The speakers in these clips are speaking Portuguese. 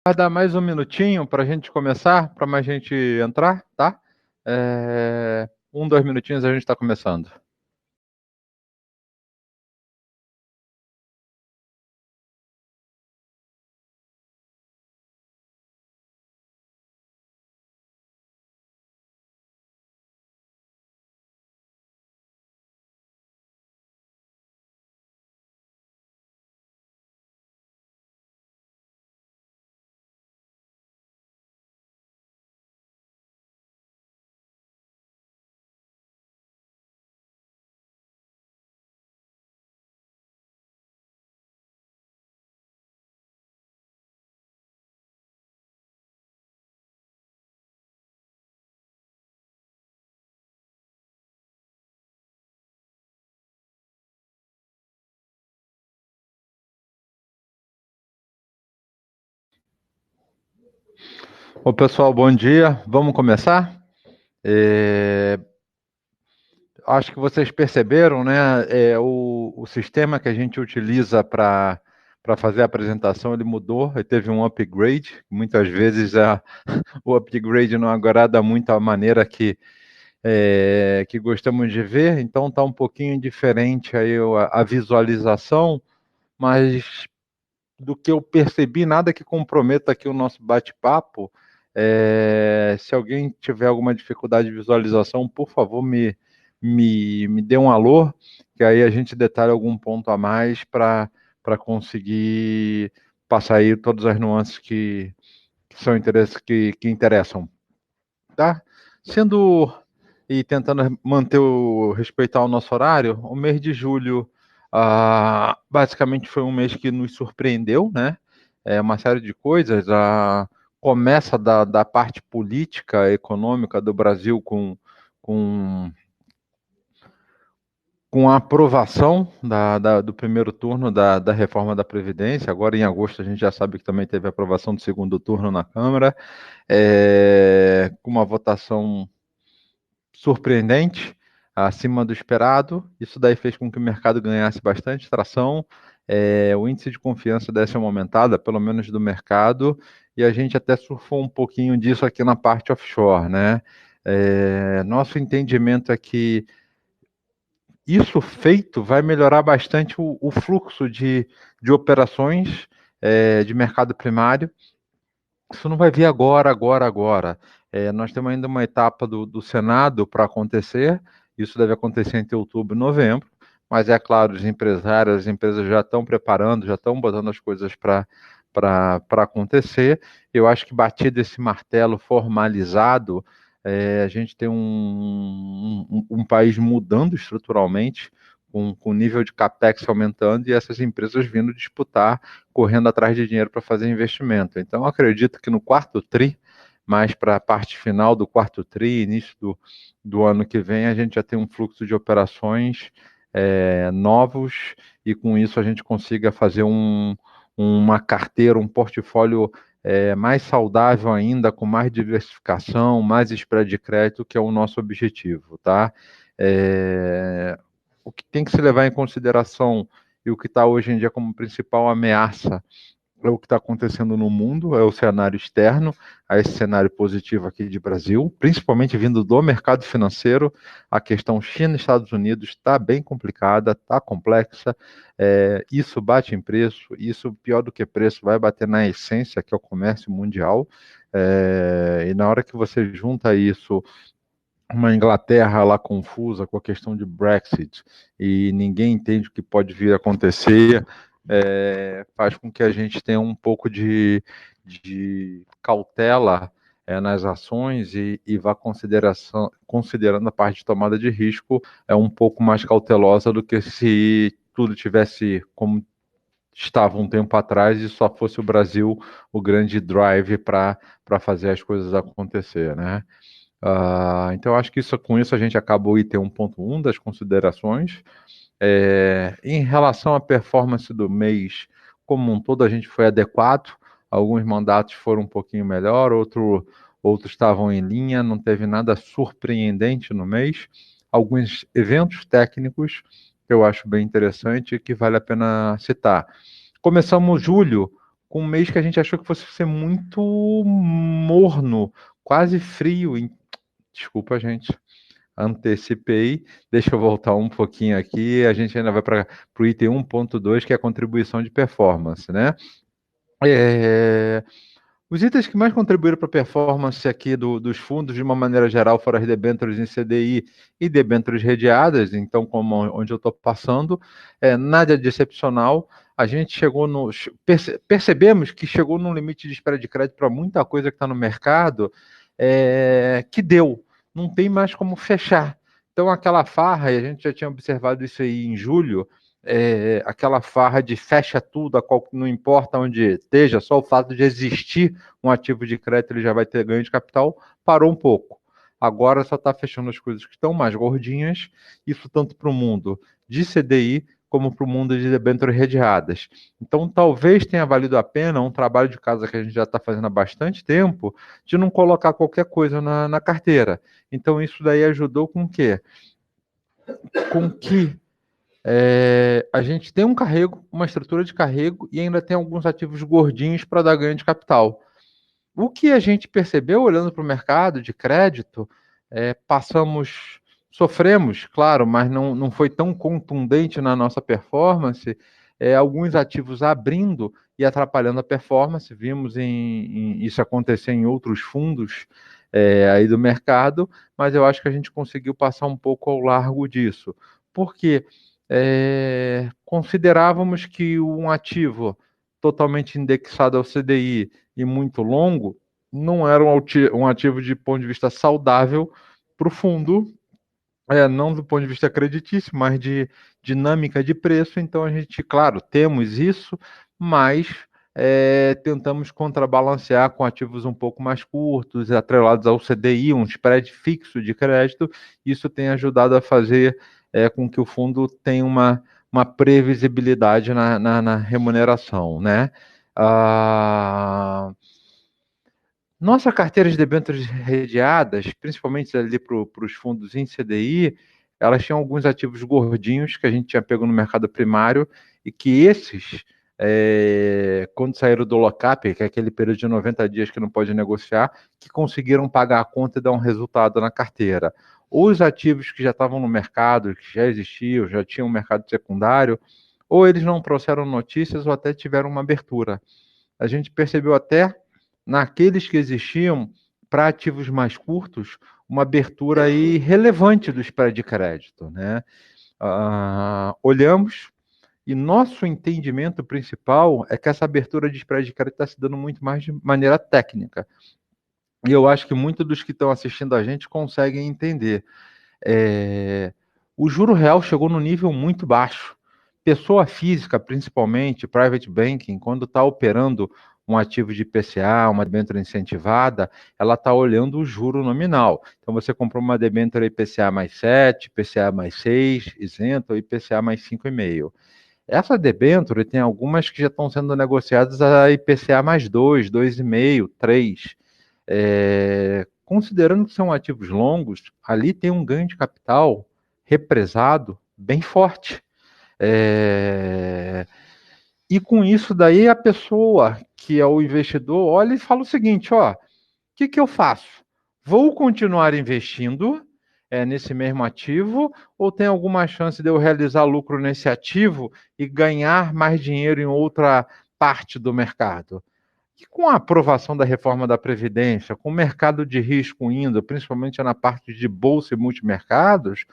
Vai dar mais um minutinho para a gente começar, para mais gente entrar, tá? 2 minutinhos a gente está começando. Ô, pessoal, bom dia. Vamos começar? Acho que vocês perceberam, né? O sistema que a gente utiliza para fazer a apresentação, ele mudou, ele teve um upgrade. Muitas vezes o upgrade não agrada muito a maneira que gostamos de ver, então está um pouquinho diferente aí a visualização, mas do que eu percebi, nada que comprometa aqui o nosso bate-papo. Se alguém tiver alguma dificuldade de visualização, por favor, me dê um alô, que aí a gente detalha algum ponto a mais para conseguir passar aí todas as nuances que são interesses que interessam, tá? Sendo e tentando respeitar o nosso horário, o mês de julho basicamente foi um mês que nos surpreendeu, né? Uma série de coisas. Começa da parte política, econômica do Brasil com, com a aprovação do primeiro turno da reforma da Previdência. Agora, em agosto, a gente já sabe que também teve a aprovação do segundo turno na Câmara, com uma votação surpreendente, acima do esperado. Isso daí fez com que o mercado ganhasse bastante tração, o índice de confiança desse uma aumentada, pelo menos do mercado, e a gente até surfou um pouquinho disso aqui na parte offshore, né? Nosso entendimento é que isso feito vai melhorar bastante o fluxo de operações de mercado primário. Isso não vai vir agora. Nós temos ainda uma etapa do Senado para acontecer. Isso deve acontecer entre outubro e novembro. Mas é claro, os empresários, as empresas já estão preparando, já estão botando as coisas para acontecer. Eu acho que batido esse martelo formalizado, a gente tem um país mudando estruturalmente, com o nível de capex aumentando e essas empresas vindo disputar, correndo atrás de dinheiro para fazer investimento. Então, eu acredito que no quarto TRI, mais para a parte final do quarto TRI, início do ano que vem, a gente já tem um fluxo de operações novos e com isso a gente consiga fazer uma carteira, um portfólio mais saudável ainda, com mais diversificação, mais spread de crédito, que é o nosso objetivo, tá? O que tem que se levar em consideração e o que está hoje em dia como principal ameaça é o que está acontecendo no mundo, é o cenário externo, a esse cenário positivo aqui de Brasil, principalmente vindo do mercado financeiro. A questão China e Estados Unidos está bem complicada, está complexa, isso bate em preço, isso pior do que preço, vai bater na essência, que é o comércio mundial, e na hora que você junta isso, uma Inglaterra lá confusa com a questão de Brexit e ninguém entende o que pode vir a acontecer, faz com que a gente tenha um pouco de cautela nas ações e vá considerando a parte de tomada de risco um pouco mais cautelosa do que se tudo tivesse como estava um tempo atrás e só fosse o Brasil o grande drive para fazer as coisas acontecer, né? Então, acho que com isso a gente acabou item 1.1 das considerações. Em relação à performance do mês, como um todo, a gente foi adequado. Alguns mandatos foram um pouquinho melhor, outros estavam em linha, não teve nada surpreendente no mês. Alguns eventos técnicos que eu acho bem interessante e que vale a pena citar. Começamos julho com um mês que a gente achou que fosse ser muito morno, quase frio. Desculpa, gente, antecipei. Deixa eu voltar um pouquinho aqui. A gente ainda vai para o item 1.2, que é a contribuição de performance, né? É, Os itens que mais contribuíram para a performance aqui dos fundos, de uma maneira geral, foram as debêntures em CDI e debêntures redeadas, então, como onde eu estou passando, nada de excepcional. A gente chegou no. Percebemos que chegou num limite de espera de crédito para muita coisa que está no mercado, que deu. Não tem mais como fechar. Então, aquela farra, e a gente já tinha observado isso aí em julho, aquela farra de fecha tudo, não importa onde esteja, só o fato de existir um ativo de crédito ele já vai ter ganho de capital, parou um pouco. Agora só está fechando as coisas que estão mais gordinhas, isso tanto para o mundo de CDI como para o mundo de debêntures redeadas. Então, talvez tenha valido a pena um trabalho de casa que a gente já está fazendo há bastante tempo, de não colocar qualquer coisa na carteira. Então, isso daí ajudou com o quê? Com que a gente tem um carrego, uma estrutura de carrego e ainda tem alguns ativos gordinhos para dar ganho de capital. O que a gente percebeu olhando para o mercado de crédito, sofremos, claro, mas não foi tão contundente na nossa performance, alguns ativos abrindo e atrapalhando a performance. Vimos isso acontecer em outros fundos aí do mercado, mas eu acho que a gente conseguiu passar um pouco ao largo disso. Por quê? Considerávamos que um ativo totalmente indexado ao CDI e muito longo não era um ativo de ponto de vista saudável para o fundo, não do ponto de vista creditício, mas de dinâmica de preço. Então a gente, claro, temos isso, mas tentamos contrabalancear com ativos um pouco mais curtos, atrelados ao CDI, um spread fixo de crédito. Isso tem ajudado a fazer com que o fundo tenha uma previsibilidade na remuneração, né? Nossa carteira de debêntures redeadas, principalmente ali para os fundos em CDI, elas tinham alguns ativos gordinhos que a gente tinha pego no mercado primário e que esses, quando saíram do lock-up, que é aquele período de 90 dias que não pode negociar, que conseguiram pagar a conta e dar um resultado na carteira. Os ativos que já estavam no mercado, que já existiam, já tinham um mercado secundário, ou eles não trouxeram notícias ou até tiveram uma abertura. A gente percebeu até naqueles que existiam para ativos mais curtos, uma abertura aí relevante do spread de crédito, né? Olhamos e nosso entendimento principal é que essa abertura de spread de crédito está se dando muito mais de maneira técnica. E eu acho que muitos dos que estão assistindo a gente conseguem entender. O juro real chegou num nível muito baixo. Pessoa física, principalmente, private banking, quando está operando um ativo de IPCA, uma debênture incentivada, ela está olhando o juro nominal. Então, você comprou uma debênture IPCA mais 7, IPCA mais 6, isento, ou IPCA mais 5,5. Essa debênture tem algumas que já estão sendo negociadas a IPCA mais 2, 2,5, 3. Considerando que são ativos longos, ali tem um ganho de capital represado bem forte. E com isso daí a pessoa que é o investidor olha e fala o seguinte, ó, o que eu faço? Vou continuar investindo nesse mesmo ativo ou tem alguma chance de eu realizar lucro nesse ativo e ganhar mais dinheiro em outra parte do mercado? E com a aprovação da reforma da Previdência, com o mercado de risco indo, principalmente na parte de bolsa e multimercados,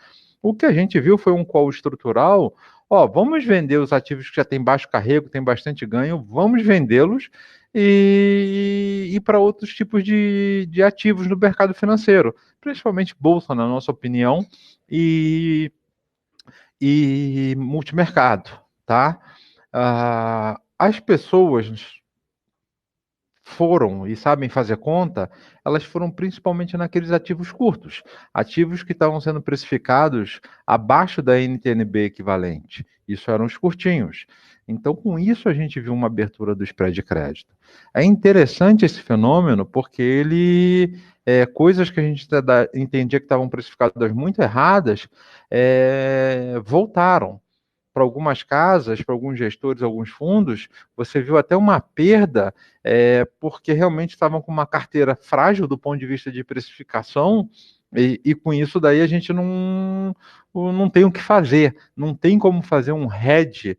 o que a gente viu foi um call estrutural. Ó, vamos vender os ativos que já têm baixo carrego, têm bastante ganho, vamos vendê-los e ir para outros tipos de ativos no mercado financeiro, principalmente bolsa, na nossa opinião, e multimercado, tá? As pessoas foram e sabem fazer conta, elas foram principalmente naqueles ativos curtos, ativos que estavam sendo precificados abaixo da NTNB equivalente. Isso eram os curtinhos. Então, com isso, a gente viu uma abertura do spread de crédito. É interessante esse fenômeno porque ele coisas que a gente entendia que estavam precificadas muito erradas voltaram. para algumas casas, para alguns gestores, alguns fundos, você viu até uma perda, porque realmente estavam com uma carteira frágil do ponto de vista de precificação, e com isso daí a gente não tem o que fazer, não tem como fazer um hedge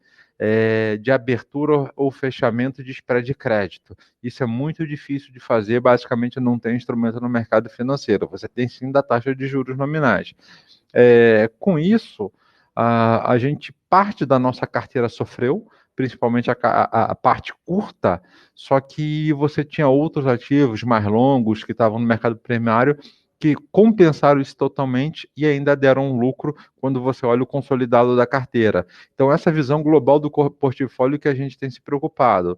de abertura ou fechamento de spread de crédito. Isso é muito difícil de fazer, basicamente não tem instrumento no mercado financeiro, você tem sim da taxa de juros nominais. Com isso, a gente, parte da nossa carteira sofreu, principalmente a parte curta, só que você tinha outros ativos mais longos que estavam no mercado primário que compensaram isso totalmente e ainda deram um lucro quando você olha o consolidado da carteira. Então, essa visão global do portfólio que a gente tem se preocupado.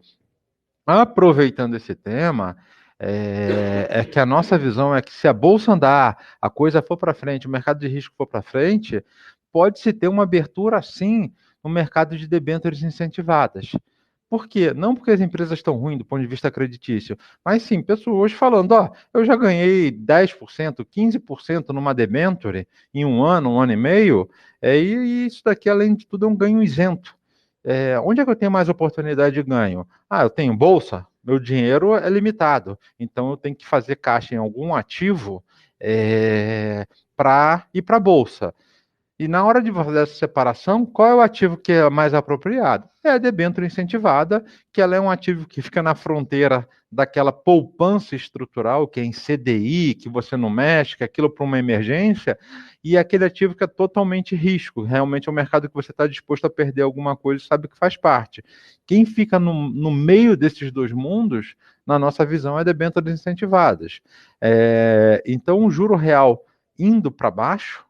Aproveitando esse tema, que a nossa visão é que se a bolsa andar, a coisa for para frente, o mercado de risco for para frente, pode-se ter uma abertura, sim, no mercado de debêntures incentivadas. Por quê? Não porque as empresas estão ruins do ponto de vista creditício, mas sim pessoas falando, ó, eu já ganhei 10%, 15% numa debenture em um ano e meio, e isso daqui, além de tudo, é um ganho isento. Onde é que eu tenho mais oportunidade de ganho? Ah, eu tenho bolsa, meu dinheiro é limitado, então eu tenho que fazer caixa em algum ativo para ir para a bolsa. E na hora de fazer essa separação, qual é o ativo que é mais apropriado? É a debênture incentivada, que ela é um ativo que fica na fronteira daquela poupança estrutural, que é em CDI, que você não mexe, que é aquilo para uma emergência, e aquele ativo que é totalmente risco. Realmente é um mercado que você está disposto a perder alguma coisa e sabe que faz parte. Quem fica no meio desses dois mundos, na nossa visão, é debêntures incentivadas. Então, o juro real indo para baixo,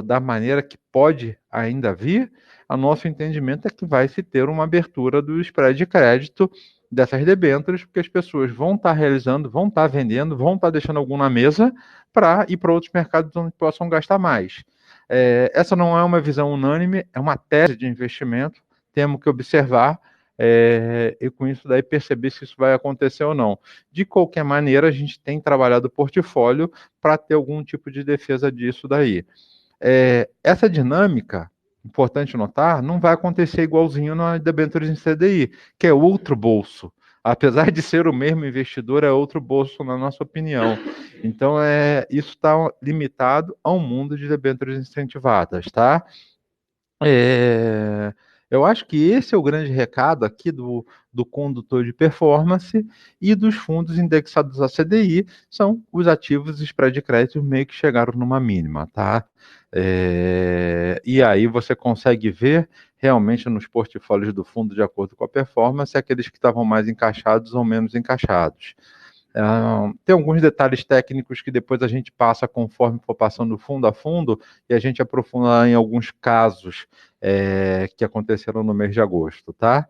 da maneira que pode ainda vir, o nosso entendimento é que vai se ter uma abertura do spread de crédito dessas debêntures, porque as pessoas vão estar realizando, vão estar vendendo, vão estar deixando algum na mesa para ir para outros mercados onde possam gastar mais. Essa não é uma visão unânime, é uma tese de investimento, temos que observar e com isso daí perceber se isso vai acontecer ou não. De qualquer maneira, a gente tem trabalhado o portfólio para ter algum tipo de defesa disso daí. Essa dinâmica, importante notar, não vai acontecer igualzinho na debêntures em CDI, que é outro bolso. Apesar de ser o mesmo investidor, é outro bolso, na nossa opinião. Então, isso está limitado ao mundo de debêntures incentivadas, tá? Eu acho que esse é o grande recado aqui do condutor de performance e dos fundos indexados a CDI, são os ativos spread de crédito meio que chegaram numa mínima, tá? E aí você consegue ver realmente nos portfólios do fundo, de acordo com a performance, aqueles que estavam mais encaixados ou menos encaixados. Tem alguns detalhes técnicos que depois a gente passa conforme for passando fundo a fundo e a gente aprofunda em alguns casos que aconteceram no mês de agosto, tá?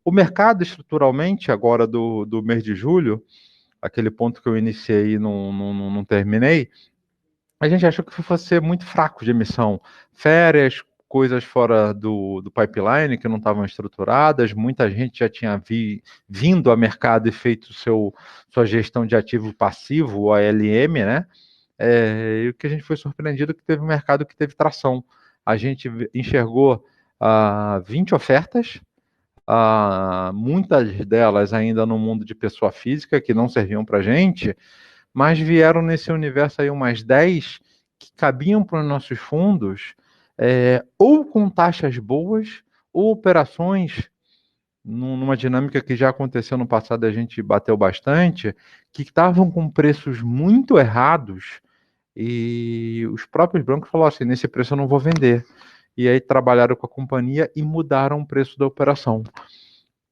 O mercado estruturalmente agora do mês de julho, aquele ponto que eu iniciei e não terminei, a gente achou que fosse ser muito fraco de emissão. Férias, coisas fora do pipeline que não estavam estruturadas, muita gente já tinha vindo ao mercado e feito sua gestão de ativo passivo, o ALM, né? E o que a gente foi surpreendido é que teve um mercado que teve tração. A gente enxergou 20 ofertas, muitas delas ainda no mundo de pessoa física, que não serviam para a gente, mas vieram nesse universo aí umas 10 que cabiam para os nossos fundos, ou com taxas boas, ou operações numa dinâmica que já aconteceu no passado, a gente bateu bastante, que estavam com preços muito errados, e os próprios bancos falaram assim, nesse preço eu não vou vender. E aí trabalharam com a companhia e mudaram o preço da operação.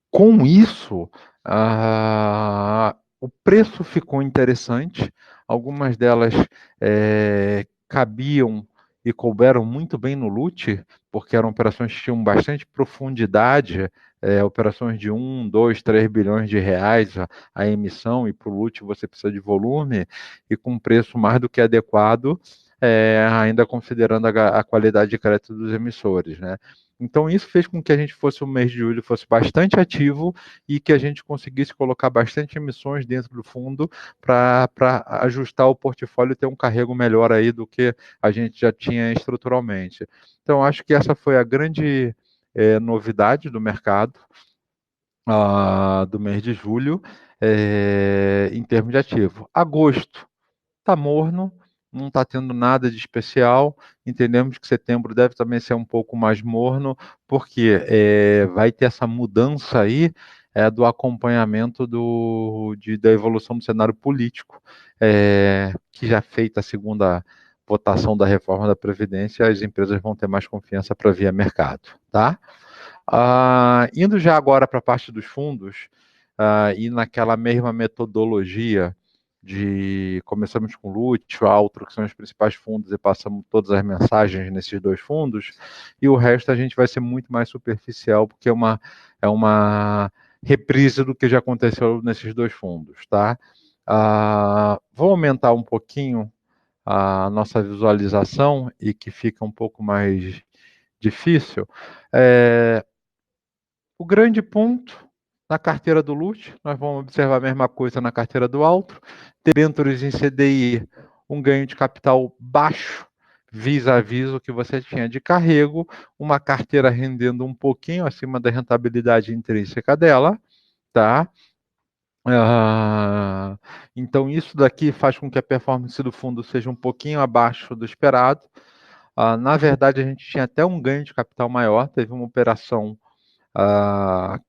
Com isso, o preço ficou interessante, algumas delas cabiam e couberam muito bem no LUT, porque eram operações que tinham bastante profundidade, operações de 1, 2, 3 bilhões de reais a emissão, e para o LUT você precisa de volume, e com preço mais do que adequado, ainda considerando a qualidade de crédito dos emissores, né? Então, isso fez com que a gente fosse, o mês de julho fosse bastante ativo e que a gente conseguisse colocar bastante emissões dentro do fundo para ajustar o portfólio e ter um carrego melhor aí do que a gente já tinha estruturalmente. Então, acho que essa foi a grande novidade do mercado do mês de julho, em termos de ativo. Agosto está morno, não está tendo nada de especial. Entendemos que setembro deve também ser um pouco mais morno, porque vai ter essa mudança aí do acompanhamento da evolução do cenário político, que já feita a segunda votação da reforma da Previdência, as empresas vão ter mais confiança para via mercado, tá? Indo já agora para a parte dos fundos, e naquela mesma metodologia começamos com o LUT, o Altro, que são os principais fundos, e passamos todas as mensagens nesses dois fundos, e o resto a gente vai ser muito mais superficial, porque é uma reprise do que já aconteceu nesses dois fundos, tá? Vou aumentar um pouquinho a nossa visualização e que fica um pouco mais difícil. O grande ponto na carteira do LUT, nós vamos observar a mesma coisa na carteira do Altro, debêntures em CDI, um ganho de capital baixo, vis-à-vis o que você tinha de carrego, uma carteira rendendo um pouquinho acima da rentabilidade intrínseca dela, tá? Então isso daqui faz com que a performance do fundo seja um pouquinho abaixo do esperado. Na verdade, a gente tinha até um ganho de capital maior, teve uma operação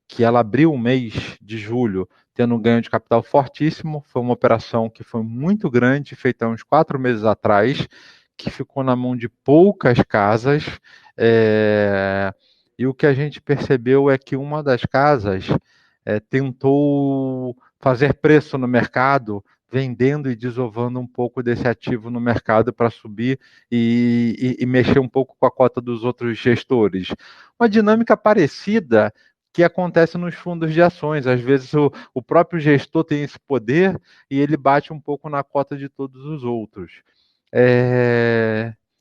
que ela abriu o mês de julho tendo um ganho de capital fortíssimo. Foi uma operação que foi muito grande, feita há uns 4 meses atrás, que ficou na mão de poucas casas, e o que a gente percebeu é que uma das casas tentou fazer preço no mercado, vendendo e desovando um pouco desse ativo no mercado para subir e mexer um pouco com a cota dos outros gestores. Uma dinâmica parecida que acontece nos fundos de ações. Às vezes o próprio gestor tem esse poder e ele bate um pouco na cota de todos os outros.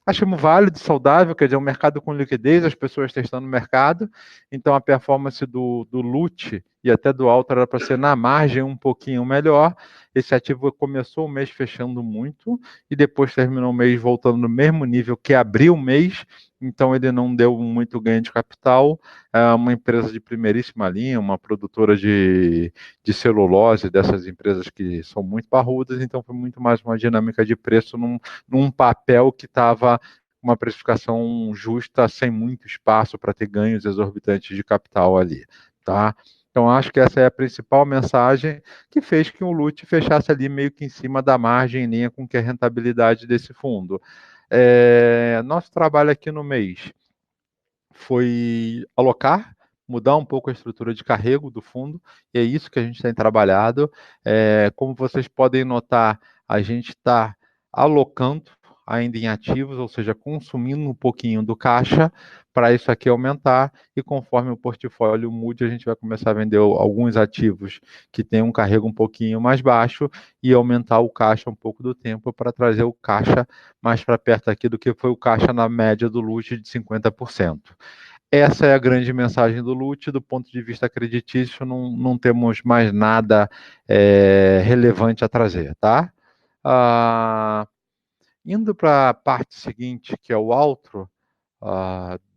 Achamos válido, saudável, quer dizer, um mercado com liquidez, as pessoas testando o mercado, então a performance do LUT e até do Alto era para ser na margem um pouquinho melhor. Esse ativo começou o mês fechando muito e depois terminou o mês voltando no mesmo nível que abriu o mês, então ele não deu muito ganho de capital. É uma empresa de primeiríssima linha, uma produtora de celulose, dessas empresas que são muito parrudas, então foi muito mais uma dinâmica de preço num papel que estava uma precificação justa, sem muito espaço para ter ganhos exorbitantes de capital ali, tá? Então, acho que essa é a principal mensagem que fez que o LUT fechasse ali meio que em cima da margem, em linha com que é a rentabilidade desse fundo. Nosso trabalho aqui no mês foi alocar, mudar um pouco a estrutura de carrego do fundo, e é isso que a gente tem trabalhado. Como vocês podem notar, a gente está alocando ainda em ativos, ou seja, consumindo um pouquinho do caixa para isso aqui aumentar, e conforme o portfólio mude, a gente vai começar a vender alguns ativos que têm um carrego um pouquinho mais baixo e aumentar o caixa um pouco do tempo para trazer o caixa mais para perto aqui do que foi o caixa na média do LUT de 50%. Essa é a grande mensagem do LUT. Do ponto de vista creditício, não temos mais nada relevante a trazer, tá? Indo para a parte seguinte, que é o outro,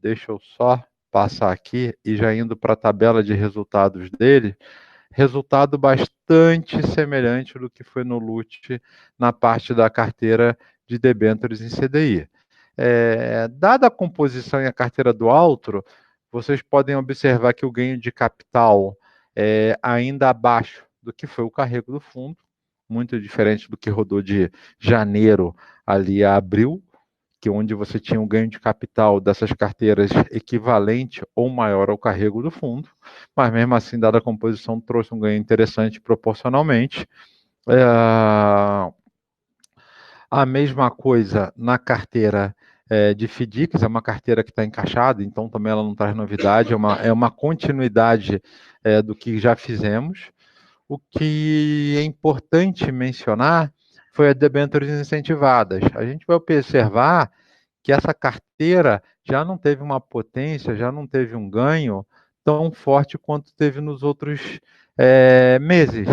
deixa eu só passar aqui e já indo para a tabela de resultados dele, resultado bastante semelhante do que foi no LUT na parte da carteira de debêntures em CDI. Dada a composição e a carteira do Altro, vocês podem observar que o ganho de capital é ainda abaixo do que foi o carrego do fundo, muito diferente do que rodou de janeiro ali a abril, que onde você tinha um ganho de capital dessas carteiras equivalente ou maior ao carrego do fundo, mas mesmo assim, dada a composição, trouxe um ganho interessante proporcionalmente. A mesma coisa na carteira de FDICs, é uma carteira que está encaixada, então também ela não traz novidade, é uma continuidade do que já fizemos. O que é importante mencionar foi a debêntures incentivadas. A gente vai observar que essa carteira já não teve uma potência, já não teve um ganho tão forte quanto teve nos outros meses.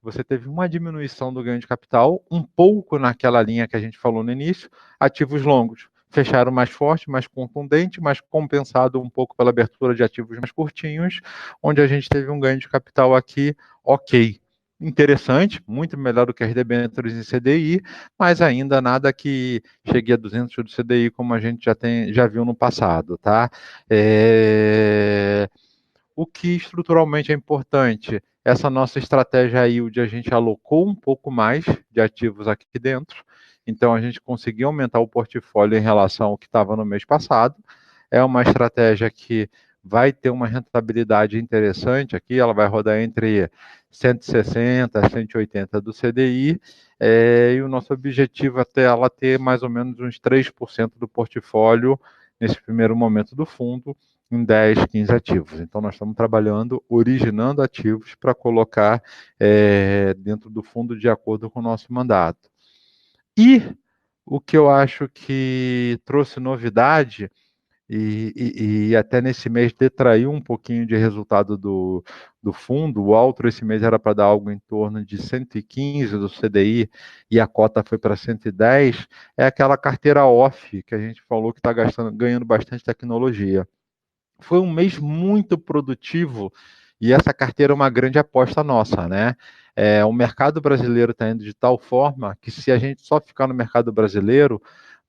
Você teve uma diminuição do ganho de capital, um pouco naquela linha que a gente falou no início, ativos longos fecharam mais forte, mais contundente, mas compensado um pouco pela abertura de ativos mais curtinhos, onde a gente teve um ganho de capital aqui ok. Interessante, muito melhor do que as debêntures em CDI, mas ainda nada que chegue a 200 do CDI, como a gente já viu no passado, tá? O que estruturalmente é importante, essa nossa estratégia yield, a gente alocou um pouco mais de ativos aqui dentro, então a gente conseguiu aumentar o portfólio em relação ao que estava no mês passado. É uma estratégia que vai ter uma rentabilidade interessante aqui, ela vai rodar entre 160 a 180 do CDI, e o nosso objetivo é até ela ter mais ou menos uns 3% do portfólio nesse primeiro momento do fundo, em 10, 15 ativos. Então, nós estamos trabalhando, originando ativos para colocar dentro do fundo de acordo com o nosso mandato. E o que eu acho que trouxe novidade, e até nesse mês detraiu um pouquinho de resultado do fundo, o Altro esse mês era para dar algo em torno de 115 do CDI e a cota foi para 110, é aquela carteira off que a gente falou que está ganhando bastante tecnologia. Foi um mês muito produtivo e essa carteira é uma grande aposta nossa, né? O mercado brasileiro está indo de tal forma que se a gente só ficar no mercado brasileiro,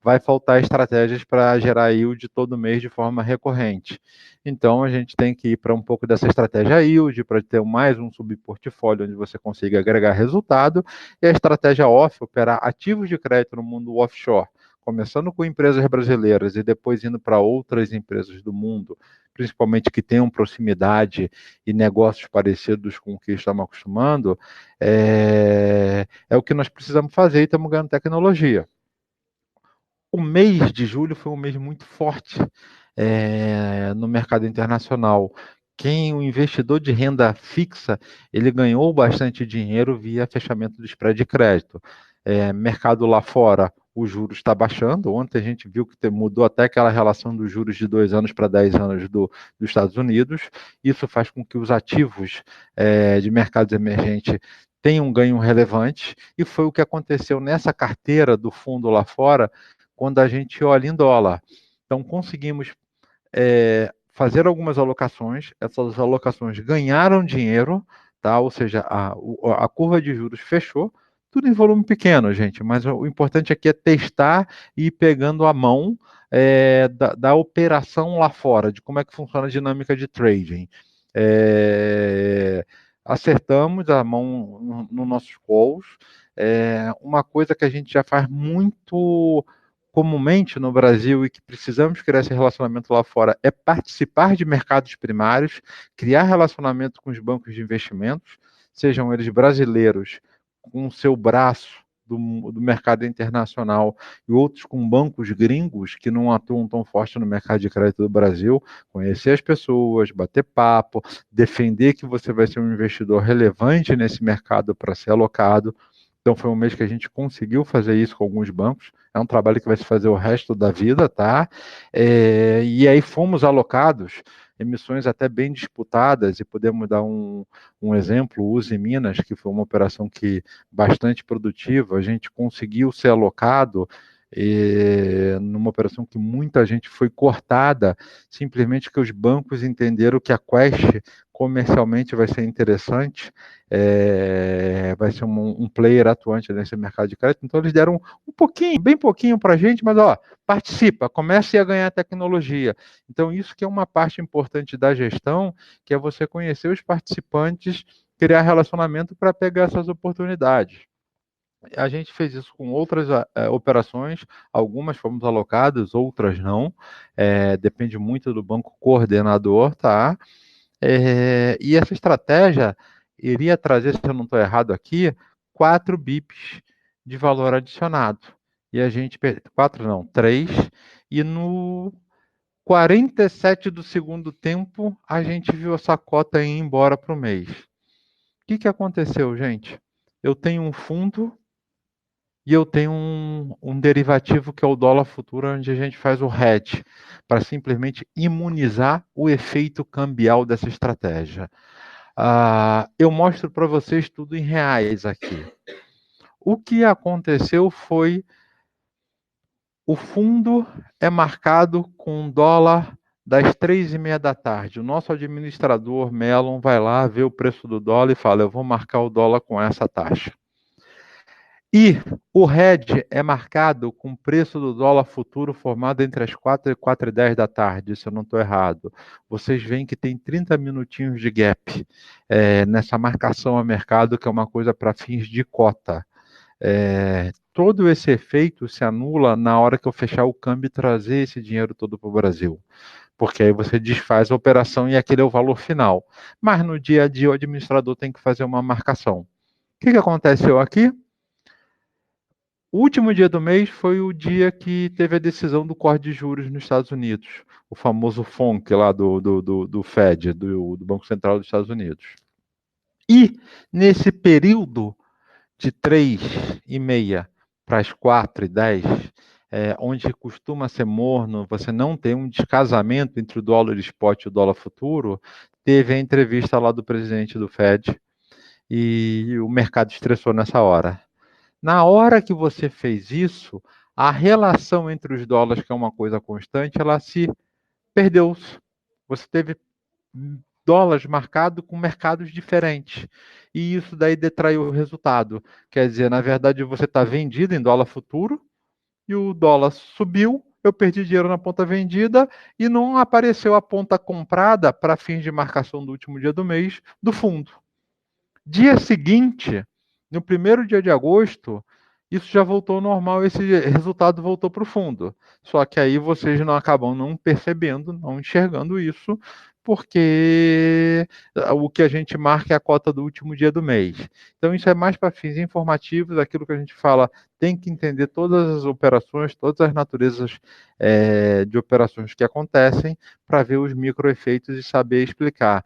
vai faltar estratégias para gerar yield todo mês de forma recorrente. Então, a gente tem que ir para um pouco dessa estratégia yield, para ter mais um subportfólio onde você consiga agregar resultado, e a estratégia off, operar ativos de crédito no mundo offshore, começando com empresas brasileiras e depois indo para outras empresas do mundo, principalmente que tenham proximidade e negócios parecidos com o que estamos acostumando, é o que nós precisamos fazer e estamos ganhando tecnologia. O mês de julho foi um mês muito forte no mercado internacional. O investidor de renda fixa, ele ganhou bastante dinheiro via fechamento do spread de crédito. Mercado lá fora, o juros está baixando. Ontem a gente viu que mudou até aquela relação dos juros de 2 anos para 10 anos dos Estados Unidos. Isso faz com que os ativos de mercados emergentes tenham um ganho relevante, e foi o que aconteceu nessa carteira do fundo lá fora, quando a gente olha em dólar. Então, conseguimos fazer algumas alocações, essas alocações ganharam dinheiro, tá? Ou seja, a curva de juros fechou, tudo em volume pequeno, gente, mas o importante aqui é testar e ir pegando a mão da operação lá fora, de como é que funciona a dinâmica de trading. Acertamos a mão nos nossos calls. Uma coisa que a gente já faz muito comumente no Brasil e que precisamos criar esse relacionamento lá fora é participar de mercados primários, criar relacionamento com os bancos de investimentos, sejam eles brasileiros com o seu braço do mercado internacional e outros com bancos gringos que não atuam tão forte no mercado de crédito do Brasil, conhecer as pessoas, bater papo, defender que você vai ser um investidor relevante nesse mercado para ser alocado. Então foi um mês que a gente conseguiu fazer isso com alguns bancos. É um trabalho que vai se fazer o resto da vida, tá? E aí fomos alocados emissões até bem disputadas, e podemos dar um exemplo, o Uzi Minas, que foi uma operação bastante produtiva, a gente conseguiu ser alocado numa operação que muita gente foi cortada, simplesmente que os bancos entenderam que a Quest comercialmente vai ser interessante, vai ser um player atuante nesse mercado de crédito, então eles deram um pouquinho, bem pouquinho para a gente, mas participa, comece a ganhar tecnologia. Então isso que é uma parte importante da gestão, que é você conhecer os participantes, criar relacionamento para pegar essas oportunidades. A gente fez isso com outras operações, algumas fomos alocadas, outras não, depende muito do banco coordenador, tá? E essa estratégia iria trazer, se eu não estou errado aqui, 4 bips de valor adicionado. E a gente, 4 não, 3, e no 47 do segundo tempo, a gente viu essa cota ir embora para o mês. O que aconteceu, gente? Eu tenho um fundo e eu tenho um derivativo que é o dólar futuro, onde a gente faz o hedge, para simplesmente imunizar o efeito cambial dessa estratégia. Eu mostro para vocês tudo em reais aqui. O que aconteceu foi o fundo é marcado com dólar das 3:30 da tarde. O nosso administrador, Mellon, vai lá, vê o preço do dólar e fala: eu vou marcar o dólar com essa taxa. E o hedge é marcado com o preço do dólar futuro formado entre as 4 e 4:10 da tarde, se eu não estou errado. Vocês veem que tem 30 minutinhos de gap nessa marcação a mercado, que é uma coisa para fins de cota. Todo esse efeito se anula na hora que eu fechar o câmbio e trazer esse dinheiro todo para o Brasil. Porque aí você desfaz a operação e aquele é o valor final. Mas no dia a dia o administrador tem que fazer uma marcação. O que aconteceu aqui? O último dia do mês foi o dia que teve a decisão do corte de juros nos Estados Unidos, o famoso FONC lá do Fed, do Banco Central dos Estados Unidos. E nesse período de 3:30 para as 4:10, onde costuma ser morno, você não tem um descasamento entre o dólar spot e o dólar futuro, teve a entrevista lá do presidente do Fed e o mercado estressou nessa hora. Na hora que você fez isso, a relação entre os dólares, que é uma coisa constante, ela se perdeu. Você teve dólares marcados com mercados diferentes. E isso daí detraiu o resultado. Quer dizer, na verdade, você está vendido em dólar futuro e o dólar subiu, eu perdi dinheiro na ponta vendida e não apareceu a ponta comprada para fins de marcação do último dia do mês do fundo. Dia seguinte, no primeiro dia de agosto, isso já voltou ao normal, esse resultado voltou para o fundo. Só que aí vocês não acabam não percebendo, não enxergando isso, porque o que a gente marca é a cota do último dia do mês. Então, isso é mais para fins informativos, aquilo que a gente fala, tem que entender todas as operações, todas as naturezas de operações que acontecem, para ver os microefeitos e saber explicar.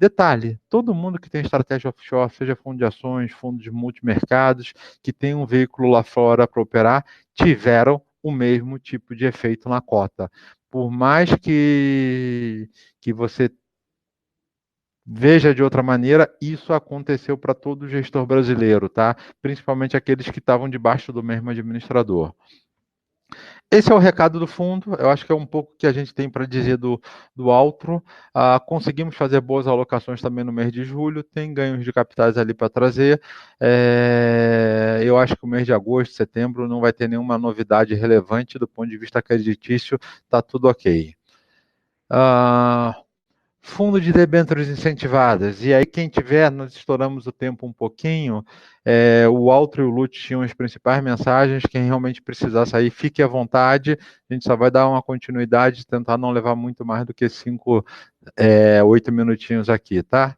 Detalhe, todo mundo que tem estratégia offshore, seja fundo de ações, fundo de multimercados, que tem um veículo lá fora para operar, tiveram o mesmo tipo de efeito na cota. Por mais que você veja de outra maneira, isso aconteceu para todo gestor brasileiro, tá? Principalmente aqueles que estavam debaixo do mesmo administrador. Esse é o recado do fundo, eu acho que é um pouco que a gente tem para dizer do Altro. Conseguimos fazer boas alocações também no mês de julho, tem ganhos de capitais ali para trazer. Eu acho que o mês de agosto, setembro, não vai ter nenhuma novidade relevante do ponto de vista creditício, está tudo ok. Fundo de debêntures incentivadas. E aí, quem tiver, nós estouramos o tempo um pouquinho. O Altro e o Lute tinham as principais mensagens. Quem realmente precisar sair, fique à vontade. A gente só vai dar uma continuidade, tentar não levar muito mais do que 8 minutinhos aqui, tá?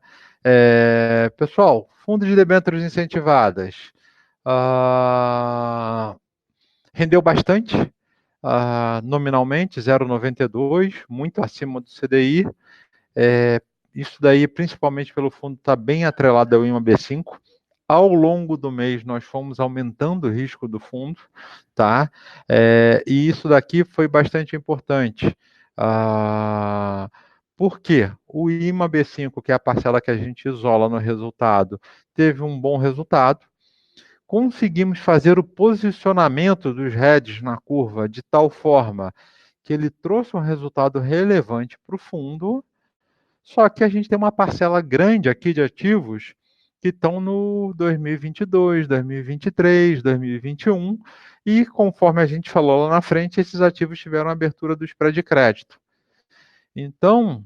Pessoal, fundo de debêntures incentivadas. Rendeu bastante, nominalmente, 0,92, muito acima do CDI. Isso daí, principalmente pelo fundo estar bem atrelado ao IMA B5. Ao longo do mês, nós fomos aumentando o risco do fundo, tá? E isso daqui foi bastante importante. Por quê? O IMA B5, que é a parcela que a gente isola no resultado, teve um bom resultado. Conseguimos fazer o posicionamento dos hedges na curva de tal forma que ele trouxe um resultado relevante para o fundo. Só que a gente tem uma parcela grande aqui de ativos que estão no 2022, 2023, 2021, e conforme a gente falou lá na frente, esses ativos tiveram abertura do spread de crédito. Então,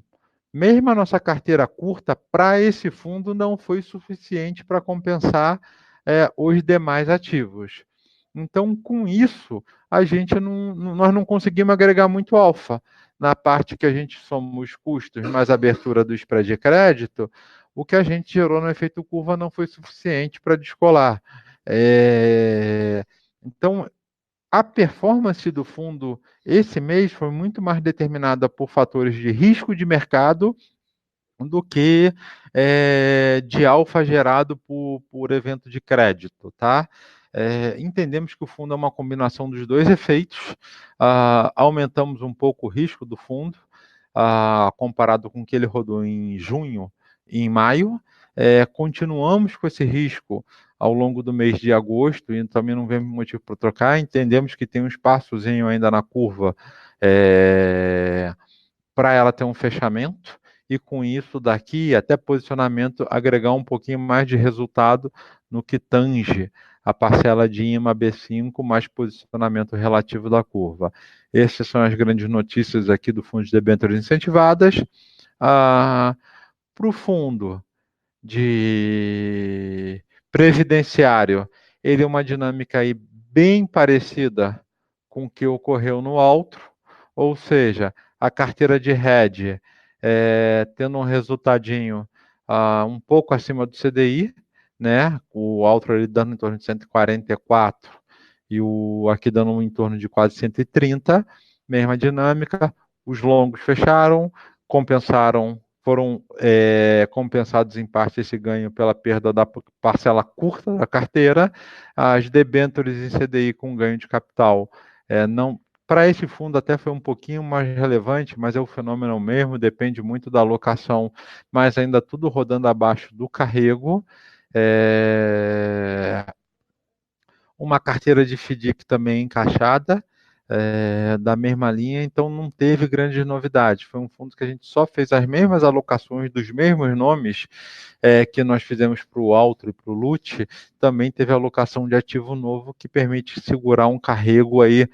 mesmo a nossa carteira curta, para esse fundo não foi suficiente para compensar os demais ativos. Então, com isso, nós não conseguimos agregar muito alfa. Na parte que a gente somos custos mais abertura do spread de crédito, o que a gente gerou no efeito curva não foi suficiente para descolar. Então, a performance do fundo esse mês foi muito mais determinada por fatores de risco de mercado do que de alfa gerado por evento de crédito, tá? entendemos que o fundo é uma combinação dos dois efeitos, aumentamos um pouco o risco do fundo, comparado com o que ele rodou em junho e em maio, continuamos com esse risco ao longo do mês de agosto e também não vemos motivo para trocar, entendemos que tem um espaçozinho ainda na curva para ela ter um fechamento, e com isso daqui até posicionamento agregar um pouquinho mais de resultado no que tange a parcela de IMA B5 mais posicionamento relativo da curva. Essas são as grandes notícias aqui do fundo de debêntures incentivadas. Para o fundo de previdenciário, ele é uma dinâmica aí bem parecida com o que ocorreu no Altro, ou seja, a carteira de hedge tendo um resultadinho um pouco acima do CDI, né? O Altro ali dando em torno de 144 e o aqui dando em torno de quase 130, mesma dinâmica. Os longos fecharam, compensaram, foram compensados em parte esse ganho pela perda da parcela curta da carteira. As debêntures em CDI com ganho de capital não. Para esse fundo até foi um pouquinho mais relevante, mas é o fenômeno mesmo, depende muito da alocação, mas ainda tudo rodando abaixo do carrego. Uma carteira de FDIC também encaixada, da mesma linha, então não teve grandes novidades. Foi um fundo que a gente só fez as mesmas alocações dos mesmos nomes que nós fizemos para o Altro e para o LUT, também teve alocação de ativo novo que permite segurar um carrego aí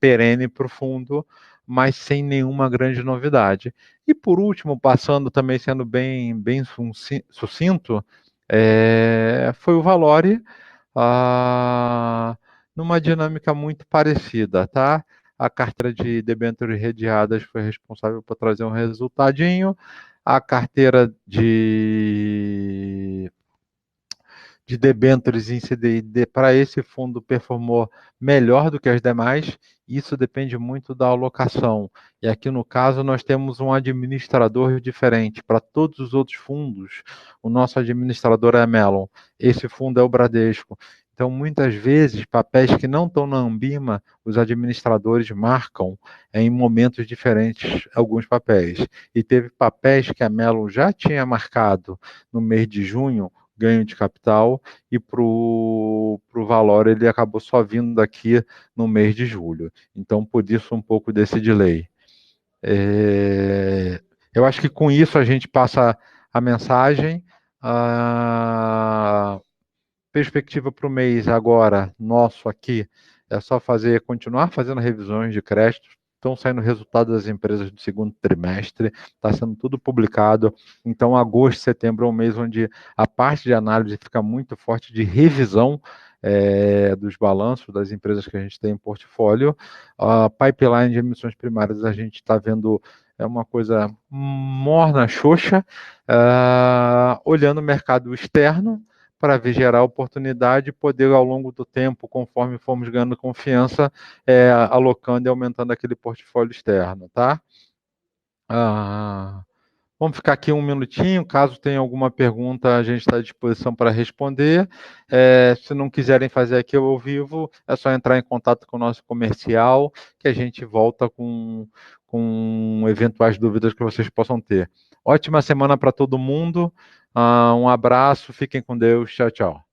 perene para o fundo, mas sem nenhuma grande novidade. E por último, passando também sendo bem sucinto, foi o Valore, numa dinâmica muito parecida, tá? A carteira de debêntures redeadas foi responsável por trazer um resultadinho, a carteira de debêntures em CDI para esse fundo performou melhor do que as demais. Isso depende muito da alocação. E aqui no caso nós temos um administrador diferente. Para todos os outros fundos, o nosso administrador é a Mellon. Esse fundo é o Bradesco. Então, muitas vezes, papéis que não estão na Ambima, os administradores marcam em momentos diferentes alguns papéis. E teve papéis que a Mellon já tinha marcado no mês de junho, ganho de capital, e para o valor ele acabou só vindo daqui no mês de julho. Então, por isso, um pouco desse delay. Eu acho que com isso a gente passa a mensagem. A perspectiva para o mês agora, nosso aqui, é só continuar fazendo revisões de crédito. Estão saindo resultados das empresas do segundo trimestre, está sendo tudo publicado. Então, agosto, setembro é um mês onde a parte de análise fica muito forte de revisão dos balanços das empresas que a gente tem em portfólio. A pipeline de emissões primárias a gente está vendo uma coisa morna, xoxa, olhando o mercado externo para ver gerar oportunidade e poder, ao longo do tempo, conforme formos ganhando confiança, alocando e aumentando aquele portfólio externo, tá? Vamos ficar aqui um minutinho, caso tenha alguma pergunta, a gente está à disposição para responder. Se não quiserem fazer aqui ao vivo, é só entrar em contato com o nosso comercial, que a gente volta com eventuais dúvidas que vocês possam ter. Ótima semana para todo mundo, um abraço, fiquem com Deus, tchau, tchau.